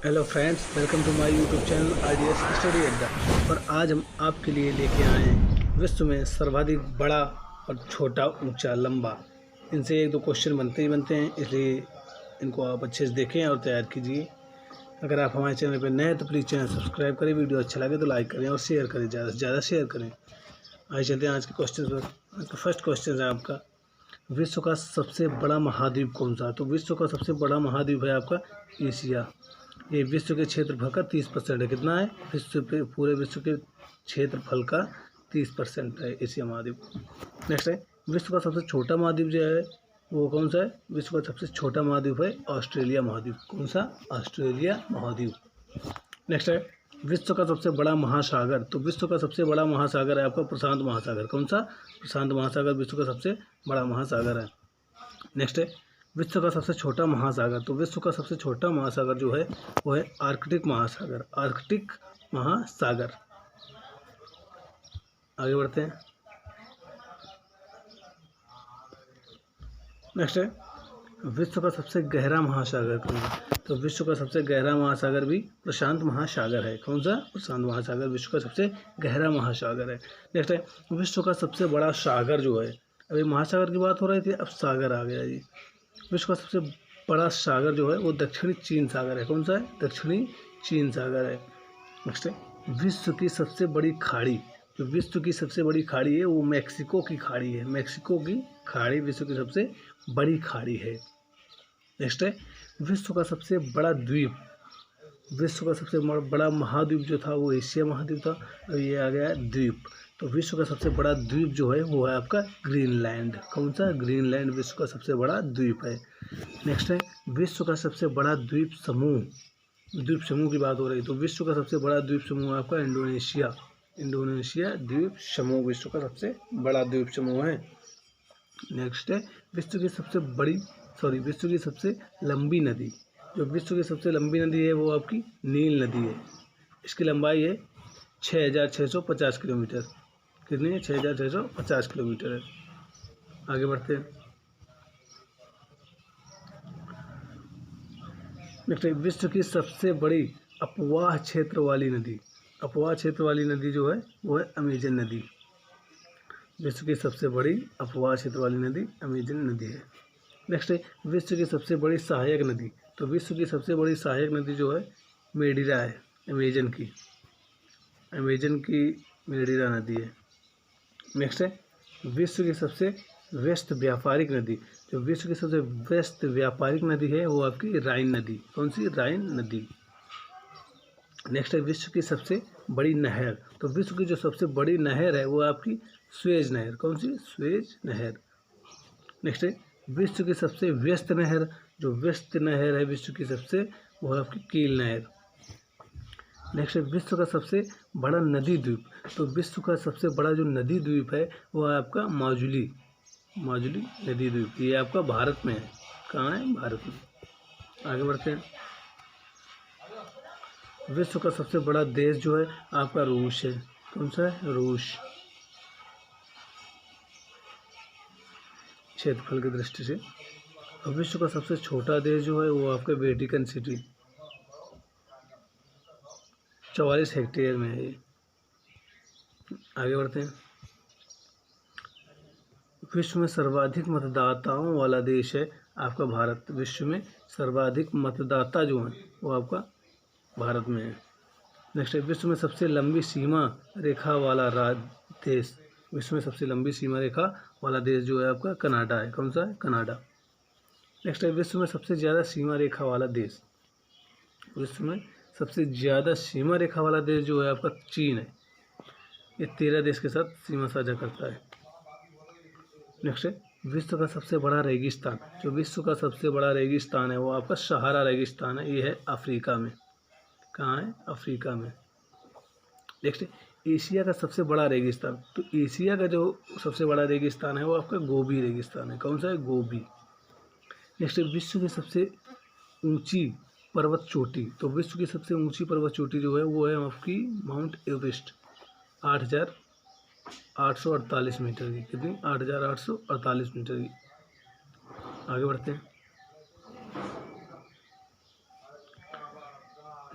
Hello friends, welcome to my YouTube channel IDS study Adda. और आज हम आपके लिए लेके आए हैं विश्व में सर्वाधिक बड़ा और छोटा, ऊंचा, लंबा। इनसे एक दो क्वेश्चन बनते ही बनते हैं, इसलिए इनको आप अच्छे से देखें और तैयार कीजिए। अगर आप हमारे चैनल पर नए हैं तो प्लीज़ चैनल सब्सक्राइब करें, वीडियो अच्छा लगे तो लाइक करें और शेयर करें, ज़्यादा से ज़्यादा शेयर करें। आइए चलते हैं आज के क्वेश्चन पर। आज का फर्स्ट क्वेश्चन है आपका, विश्व का सबसे बड़ा महाद्वीप कौन सा है? तो विश्व का सबसे बड़ा महाद्वीप है आपका एशिया। ये विश्व के क्षेत्रफल का 30% है। कितना है? पूरे विश्व के क्षेत्रफल का 30% है एशिया महाद्वीप। नेक्स्ट है, विश्व का सबसे छोटा महाद्वीप जो है वो कौन सा है? विश्व का सबसे छोटा महाद्वीप है ऑस्ट्रेलिया महाद्वीप। कौन सा? ऑस्ट्रेलिया महाद्वीप। नेक्स्ट है, विश्व का सबसे बड़ा महासागर। तो विश्व का सबसे बड़ा महासागर है आपका प्रशांत महासागर। कौन सा? प्रशांत महासागर विश्व का सबसे बड़ा महासागर है। नेक्स्ट है, विश्व का सबसे छोटा महासागर। तो विश्व का सबसे छोटा महासागर जो है वो है आर्कटिक महासागर। आर्कटिक महासागर। आगे बढ़ते हैं। नेक्स्ट है, विश्व का सबसे गहरा महासागर कौन सा? तो विश्व का सबसे गहरा महासागर भी प्रशांत महासागर है। कौन सा? प्रशांत महासागर विश्व का सबसे गहरा महासागर है। नेक्स्ट है, विश्व का सबसे बड़ा सागर जो है, अभी महासागर की बात हो रही थी, अब सागर आ गया जी। विश्व का सबसे बड़ा सागर जो है वो दक्षिणी चीन सागर है। कौन सा है? दक्षिणी चीन सागर है। नेक्स्ट है, विश्व की सबसे बड़ी खाड़ी। जो विश्व की सबसे बड़ी खाड़ी है वो मैक्सिको की खाड़ी है। मैक्सिको की खाड़ी विश्व की सबसे बड़ी खाड़ी है। नेक्स्ट है, विश्व का सबसे बड़ा द्वीप। विश्व का सबसे बड़ा महाद्वीप जो था वो एशिया महाद्वीप था, और ये आ गया द्वीप। तो विश्व का सबसे बड़ा द्वीप जो है वो है आपका ग्रीनलैंड। कौन सा? ग्रीनलैंड विश्व का सबसे बड़ा द्वीप है। नेक्स्ट है, विश्व का सबसे बड़ा द्वीप समूह। द्वीप समूह की बात हो रही, तो विश्व का सबसे बड़ा द्वीप समूह है आपका इंडोनेशिया। इंडोनेशिया द्वीप समूह विश्व का सबसे बड़ा द्वीप समूह है। नेक्स्ट है, विश्व की सबसे लंबी नदी। जो विश्व की सबसे लंबी नदी है वो आपकी नील नदी है। इसकी लंबाई है 6,650 किलोमीटर। कितनी है? 6,650 किलोमीटर है। आगे बढ़ते हैं। नेक्स्ट है, विश्व की सबसे बड़ी अपवाह क्षेत्र वाली नदी। अपवाह क्षेत्र वाली नदी जो है वो है अमेजन नदी। विश्व की सबसे बड़ी अपवाह क्षेत्र वाली नदी अमेजन नदी है। नेक्स्ट है, विश्व की सबसे बड़ी सहायक नदी। तो विश्व की सबसे बड़ी सहायक नदी जो है मेडिरा है, अमेजन की मेडिरा नदी है। नेक्स्ट है, विश्व की सबसे व्यस्त व्यापारिक नदी। जो विश्व की सबसे व्यस्त व्यापारिक नदी है वो आपकी राइन नदी। कौन सी? राइन नदी। नेक्स्ट है, विश्व की सबसे बड़ी नहर। तो विश्व की जो सबसे बड़ी नहर है वो आपकी स्वेज नहर। कौन सी? स्वेज नहर। नेक्स्ट है, विश्व की सबसे व्यस्त नहर। जो व्यस्त नहर है विश्व की सबसे, वो है आपकी कील नहर। नेक्स्ट है, विश्व का सबसे बड़ा नदी द्वीप। तो विश्व का सबसे बड़ा जो नदी द्वीप है वो है आपका माजुली नदी द्वीप। ये आपका भारत में है। कहाँ है? भारत में। आगे बढ़ते हैं। विश्व का सबसे बड़ा देश जो है आपका रूस है। कौन सा है? रूस। क्षेत्रफल की दृष्टि से। और विश्व का सबसे छोटा देश जो है वो आपका वेटिकन सिटी, 44 हेक्टेयर में है ये। आगे बढ़ते हैं। विश्व में सर्वाधिक मतदाताओं वाला देश है आपका भारत। विश्व में सर्वाधिक मतदाता जो हैं वो आपका भारत में है। नेक्स्ट है, विश्व में सबसे लंबी सीमा रेखा वाला देश। विश्व में सबसे लंबी सीमा रेखा वाला देश जो है आपका कनाडा है। कौन सा है? कनाडा। नेक्स्ट है, विश्व में सबसे ज़्यादा सीमा रेखा वाला देश। विश्व में सबसे ज़्यादा सीमा रेखा वाला देश जो है आपका चीन है। ये 13 देश के साथ सीमा साझा करता है। नेक्स्ट है, विश्व का सबसे बड़ा रेगिस्तान। जो विश्व का सबसे बड़ा रेगिस्तान है वो आपका सहारा रेगिस्तान है। ये है अफ्रीका में। कहाँ है? अफ्रीका में। नेक्स्ट है, एशिया का सबसे बड़ा रेगिस्तान। तो एशिया का जो सबसे बड़ा रेगिस्तान है वो आपका गोबी रेगिस्तान है। कौन सा है? गोबी। नेक्स्ट है, विश्व की सबसे ऊंची पर्वत चोटी। तो विश्व की सबसे ऊंची पर्वत चोटी जो है वो है आपकी माउंट एवरेस्ट, 8,848 मीटर की। कितनी? 8,848 मीटर की। आगे बढ़ते हैं।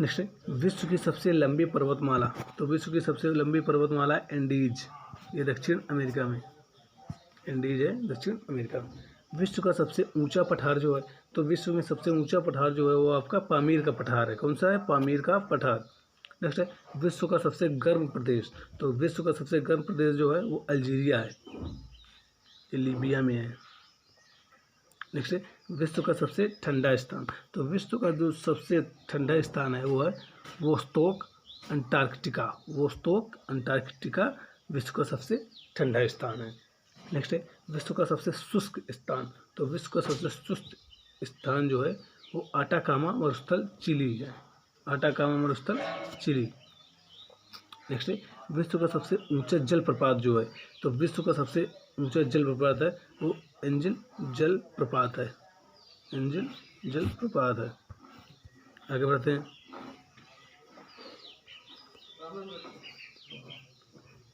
नेक्स्ट है विश्व की सबसे लंबी पर्वतमाला। तो विश्व की सबसे लंबी पर्वतमाला है एंडीज, ये दक्षिण अमेरिका में, एंडीज है दक्षिण अमेरिका में। विश्व का सबसे ऊंचा पठार जो है, तो विश्व में सबसे ऊंचा पठार जो है वो आपका पामीर का पठार है। कौन सा है? पामीर का पठार। नेक्स्ट है विश्व का सबसे गर्म प्रदेश। तो विश्व का सबसे गर्म प्रदेश जो है वो अल्जीरिया है, ये लीबिया में है। नेक्स्ट है विश्व का सबसे ठंडा स्थान। तो विश्व का जो सबसे ठंडा स्थान है वो है वोस्तोक अंटार्कटिका। वोस्तोक अंटार्कटिका विश्व का सबसे ठंडा स्थान है। नेक्स्ट है विश्व का सबसे शुष्क स्थान। तो विश्व का सबसे शुष्क स्थान जो है वो आटाकामा मरुस्थल चिली है, आटाकामा मरुस्थल चिली। नेक्स्ट है विश्व का सबसे ऊंचा जलप्रपात जो है, तो विश्व का सबसे ऊंचा जलप्रपात है वो एंजल जलप्रपात है, एंजल जलप्रपात है। आगे बढ़ते हैं।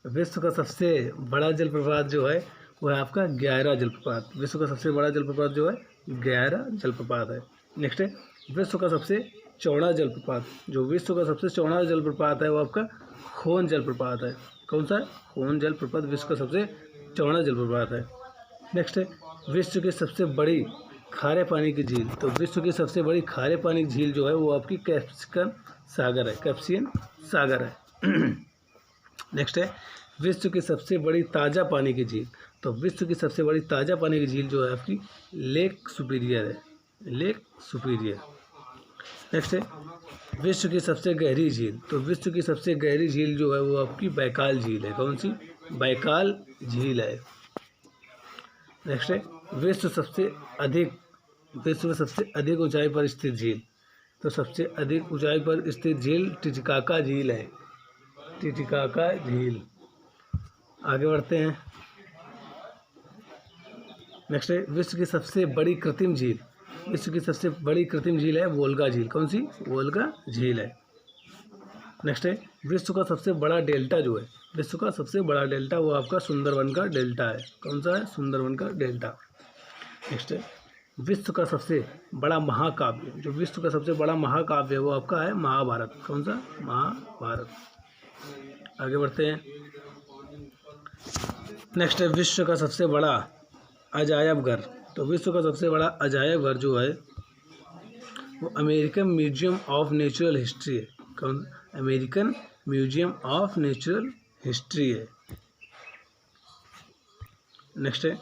विश्व का सबसे बड़ा जलप्रपात जो है वो है आपका ग्यारा जलप्रपात। विश्व का सबसे बड़ा जलप्रपात जो है ग्यारा जलप्रपात है। नेक्स्ट है विश्व का सबसे चौड़ा जलप्रपात। जो विश्व का सबसे चौड़ा जलप्रपात है वो आपका खोन जलप्रपात है। कौन सा है? खोन जलप्रपात विश्व का सबसे चौड़ा जलप्रपात है। नेक्स्ट है विश्व की सबसे बड़ी खारे पानी की झील। तो विश्व की सबसे बड़ी खारे पानी की झील जो है वो आपकी कैस्पियन सागर है, कैस्पियन सागर है। नेक्स्ट है विश्व की सबसे बड़ी ताज़ा पानी की झील। तो विश्व की सबसे बड़ी ताज़ा पानी की झील जो है आपकी लेक सुपीरियर है, लेक सुपीरियर। नेक्स्ट है विश्व की सबसे गहरी झील। तो विश्व की सबसे गहरी झील जो है वो आपकी बैकाल झील है। कौन सी? बैकाल झील है। नेक्स्ट है विश्व में सबसे अधिक ऊंचाई पर स्थित झील। तो सबसे अधिक ऊंचाई पर स्थित झील टिटिकाका झील है, टिटिकाका झील। आगे बढ़ते हैं। नेक्स्ट है विश्व की सबसे बड़ी कृत्रिम झील। विश्व की सबसे बड़ी कृत्रिम झील है वोल्गा झील। कौन सी? वोल्गा झील है। नेक्स्ट है विश्व का सबसे बड़ा डेल्टा जो है, विश्व का सबसे बड़ा डेल्टा वो आपका सुंदरवन का डेल्टा है। कौन सा है? सुंदरवन का डेल्टा। नेक्स्ट है विश्व का सबसे बड़ा महाकाव्य। जो विश्व का सबसे बड़ा महाकाव्य है वो आपका है महाभारत। कौन सा? महाभारत। आगे बढ़ते हैं। नेक्स्ट है विश्व का सबसे बड़ा अजायब घर। तो विश्व का सबसे बड़ा अजायब घर जो है वो American museum of natural history है। कौन? American museum of natural history है। नेक्स्ट है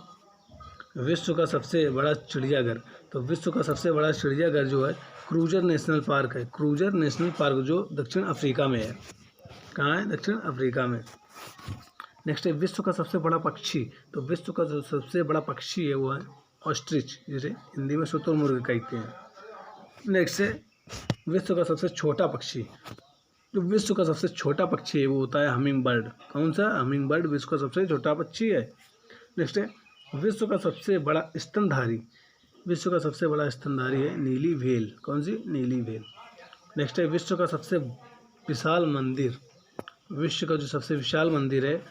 विश्व का सबसे बड़ा चिड़ियाघर। तो विश्व का सबसे बड़ा चिड़ियाघर जो है क्रूजर नेशनल पार्क है, क्रूजर नेशनल पार्क जो दक्षिण अफ्रीका में है। कहाँ है? दक्षिण अफ्रीका में। नेक्स्ट है विश्व का सबसे बड़ा पक्षी। तो विश्व का जो सबसे बड़ा पक्षी है वो है ऑस्ट्रिच, जिसे हिंदी में शुतुरमुर्ग कहते हैं। नेक्स्ट है विश्व का सबसे छोटा पक्षी। जो विश्व का सबसे छोटा पक्षी है वो होता है हमिंग बर्ड। कौन सा? हमिंग बर्ड विश्व का सबसे छोटा पक्षी है। नेक्स्ट है विश्व का सबसे बड़ा स्तनधारी। विश्व का सबसे बड़ा स्तनधारी है नीली व्हेल। कौन सी? नीली व्हेल। नेक्स्ट है विश्व का सबसे विशाल मंदिर। विश्व का जो सबसे विशाल मंदिर है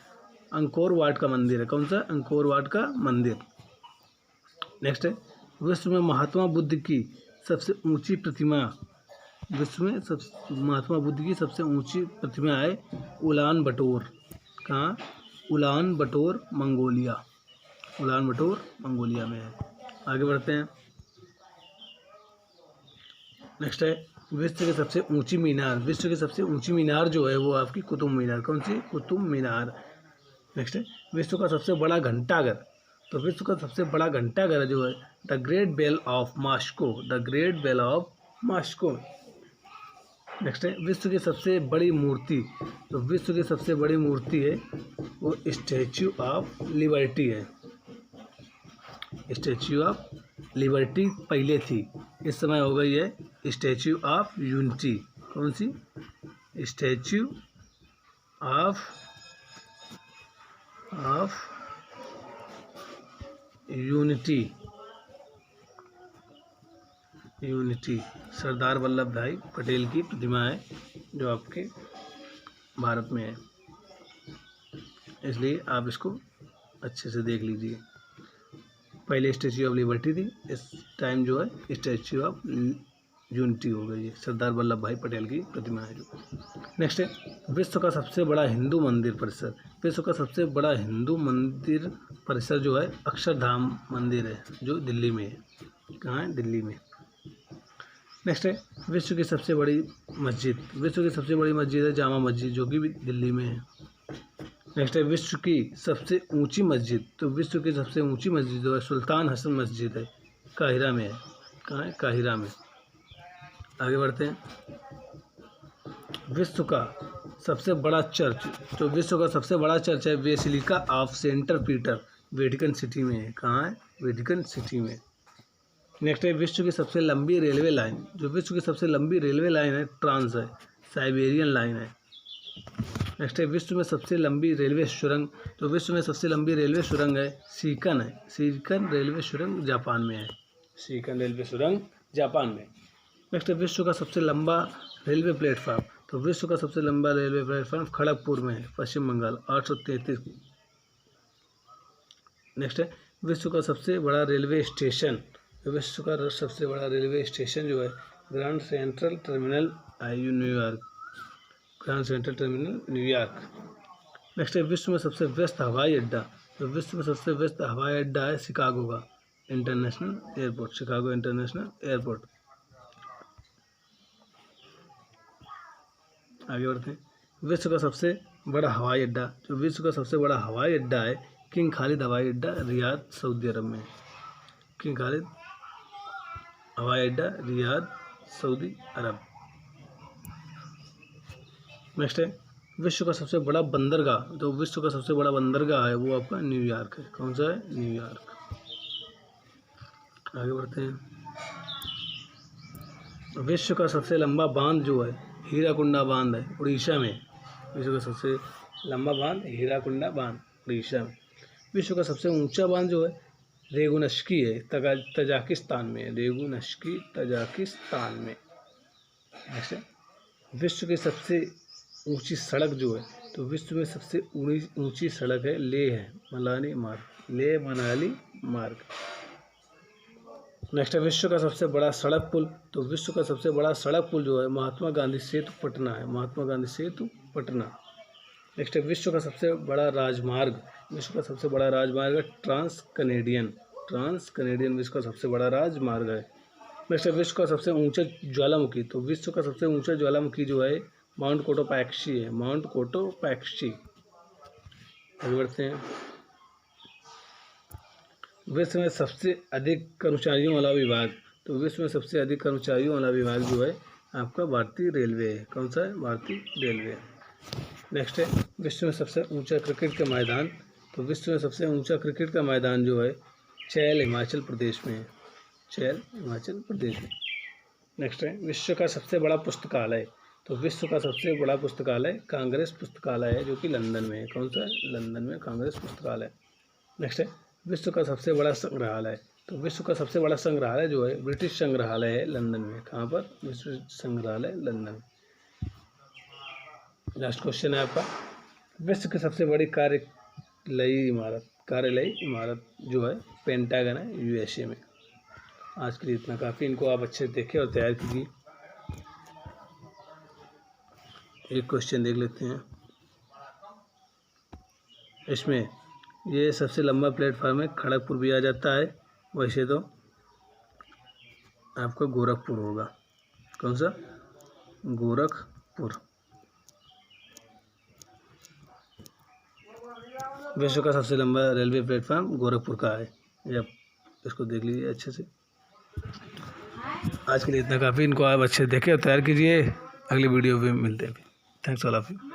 अंकोर वाट का मंदिर है। कौन सा? अंकोर वाट का मंदिर। नेक्स्ट है विश्व में महात्मा बुद्ध की सबसे ऊंची प्रतिमा। विश्व में महात्मा बुद्ध की सबसे ऊंची प्रतिमा है उलान बटोर। कहाँ? उलान बटोर मंगोलिया, उलान बटोर मंगोलिया में है। आगे बढ़ते हैं। नेक्स्ट है विश्व की सबसे ऊंची मीनार। विश्व की सबसे ऊंची मीनार जो है वो आपकी कुतुब मीनार। कौन सी? कुतुब मीनार। नेक्स्ट है विश्व का सबसे बड़ा घंटाघर। तो विश्व का सबसे बड़ा घंटाघर जो है the great bell of Moscow, the great bell of Moscow. Next है विश्व की सबसे बड़ी मूर्ति। तो विश्व की सबसे बड़ी मूर्ति है वो स्टैच्यू ऑफ लिबर्टी है, स्टैच्यू ऑफ लिबर्टी पहले थी, इस समय हो गई है स्टैच्यू ऑफ यूनिटी। कौन सी? Statue of unity, unity Sardar Vallabh भाई पटेल की प्रतिमा है जो आपके भारत में है, इसलिए आप इसको अच्छे से देख लीजिए। पहले स्टैच्यू ऑफ लिबर्टी थी, इस टाइम जो है स्टैच्यू ऑफ यूनिटी हो गई है, सरदार वल्लभ भाई पटेल की प्रतिमा है जो। नेक्स्ट है विश्व का सबसे बड़ा हिंदू मंदिर परिसर। विश्व का सबसे बड़ा हिंदू मंदिर परिसर जो है अक्षरधाम मंदिर है जो दिल्ली में है। कहाँ है? दिल्ली में। नेक्स्ट है विश्व की सबसे बड़ी मस्जिद। विश्व की सबसे बड़ी मस्जिद है जामा मस्जिद जो कि भी दिल्ली में है। नेक्स्ट है विश्व की सबसे ऊंची मस्जिद। तो विश्व की सबसे ऊंची मस्जिद जो है सुल्तान हसन मस्जिद है, काहिरा में है। कहाँ है? काहिरा में। आगे बढ़ते हैं। विश्व का सबसे बड़ा चर्च। तो विश्व का सबसे बड़ा चर्च है basilica of Saint Peter, Vatican City में है। कहाँ है? वेटिकन सिटी में। नेक्स्ट है विश्व की सबसे लंबी रेलवे लाइन। जो विश्व की सबसे लंबी रेलवे लाइन है ट्रांस है, साइबेरियन लाइन है। नेक्स्ट है विश्व में सबसे लंबी रेलवे सुरंग। तो विश्व में सबसे लंबी रेलवे सुरंग है सीकन है, सीकन रेलवे सुरंग जापान में है। सीकन रेलवे सुरंग जापान में। नेक्स्ट है विश्व का सबसे लंबा रेलवे प्लेटफॉर्म। तो विश्व का सबसे लंबा रेलवे प्लेटफॉर्म खड़गपुर में है, पश्चिम बंगाल, 833। नेक्स्ट है विश्व का सबसे बड़ा रेलवे स्टेशन। विश्व का सबसे बड़ा रेलवे स्टेशन जो है grand central terminal New York, grand central terminal New York. Next है विश्व में सबसे व्यस्त हवाई अड्डा। तो विश्व में सबसे व्यस्त हवाई अड्डा है शिकागो का international airport, Chicago international airport. आगे बढ़ते हैं। विश्व का सबसे बड़ा हवाई अड्डा। जो विश्व का सबसे बड़ा हवाई अड्डा है किंग खालिद हवाई अड्डा, रियाद, सऊदी अरब में। किंग खालिद हवाई अड्डा, रियाद, सऊदी अरब। नेक्स्ट है विश्व का सबसे बड़ा बंदरगाह। तो विश्व का सबसे बड़ा बंदरगाह है वो आपका न्यूयॉर्क है। कौन सा है? न्यूयॉर्क। आगे बढ़ते हैं। विश्व का सबसे लंबा बांध जो है हीराकुंडा बांध है, उड़ीसा में। विश्व का सबसे लंबा बांध हीराकुंडा बांध, उड़ीसा में। विश्व का सबसे ऊंचा बांध जो है रेगुनस्की है, तजाकिस्तान में। रेगुनस्की तजाकिस्तान में। ऐसे विश्व की सबसे ऊंची सड़क जो है तो विश्व में सबसे ऊंची सड़क है लेह मनाली मार्ग, लेह मनाली मार्ग। नेक्स्ट है विश्व का सबसे बड़ा सड़क पुल। तो विश्व का सबसे बड़ा सड़क पुल जो है महात्मा गांधी सेतु पटना है, महात्मा गांधी सेतु पटना। नेक्स्ट है विश्व का सबसे बड़ा राजमार्ग। विश्व का सबसे बड़ा राजमार्ग है ट्रांस कनेडियन, ट्रांस कनेडियन विश्व का सबसे बड़ा राजमार्ग है। नेक्स्ट है विश्व का सबसे ऊंचा ज्वालामुखी। तो विश्व का सबसे ऊंचा ज्वालामुखी जो है माउंट कोटोपैक्सी है, माउंट कोटोपैक्सी। आगे बढ़ते हैं। विश्व में सबसे अधिक कर्मचारियों वाला विभाग। तो विश्व में सबसे अधिक कर्मचारियों वाला विभाग जो है आपका भारतीय रेलवे है। कौन सा है? भारतीय रेलवे। नेक्स्ट है विश्व में सबसे ऊंचा क्रिकेट का मैदान। तो विश्व में सबसे ऊंचा क्रिकेट का मैदान जो है चैल, हिमाचल प्रदेश में है, चैल, हिमाचल प्रदेश में। नेक्स्ट है विश्व का सबसे बड़ा पुस्तकालय। तो विश्व का सबसे बड़ा पुस्तकालय कांग्रेस पुस्तकालय है जो कि लंदन में है। कौन सा है? लंदन में कांग्रेस पुस्तकालय। नेक्स्ट है विश्व का सबसे बड़ा संग्रहालय। तो विश्व का सबसे बड़ा संग्रहालय जो है ब्रिटिश संग्रहालय है लंदन में। कहाँ पर? विश्व संग्रहालय लंदन। लास्ट क्वेश्चन है आपका, विश्व की सबसे बड़ी कार्यालयी इमारत जो है पेंटागन है, यूएसए में। आज के लिए इतना काफ़ी। इनको आप अच्छे से देखें और तैयार कीजिए। एक क्वेश्चन देख लेते हैं। इसमें ये सबसे लंबा प्लेटफार्म है, खड़गपुर भी आ जाता है। वैसे तो आपका गोरखपुर होगा। कौन सा? गोरखपुर। विश्व का सबसे लंबा रेलवे प्लेटफार्म गोरखपुर का है। ये आप इसको देख लीजिए अच्छे से। आज के लिए इतना काफ़ी। इनको आप अच्छे से देखें और तैयार कीजिए। अगली वीडियो में मिलते हैं। Thanks all of you.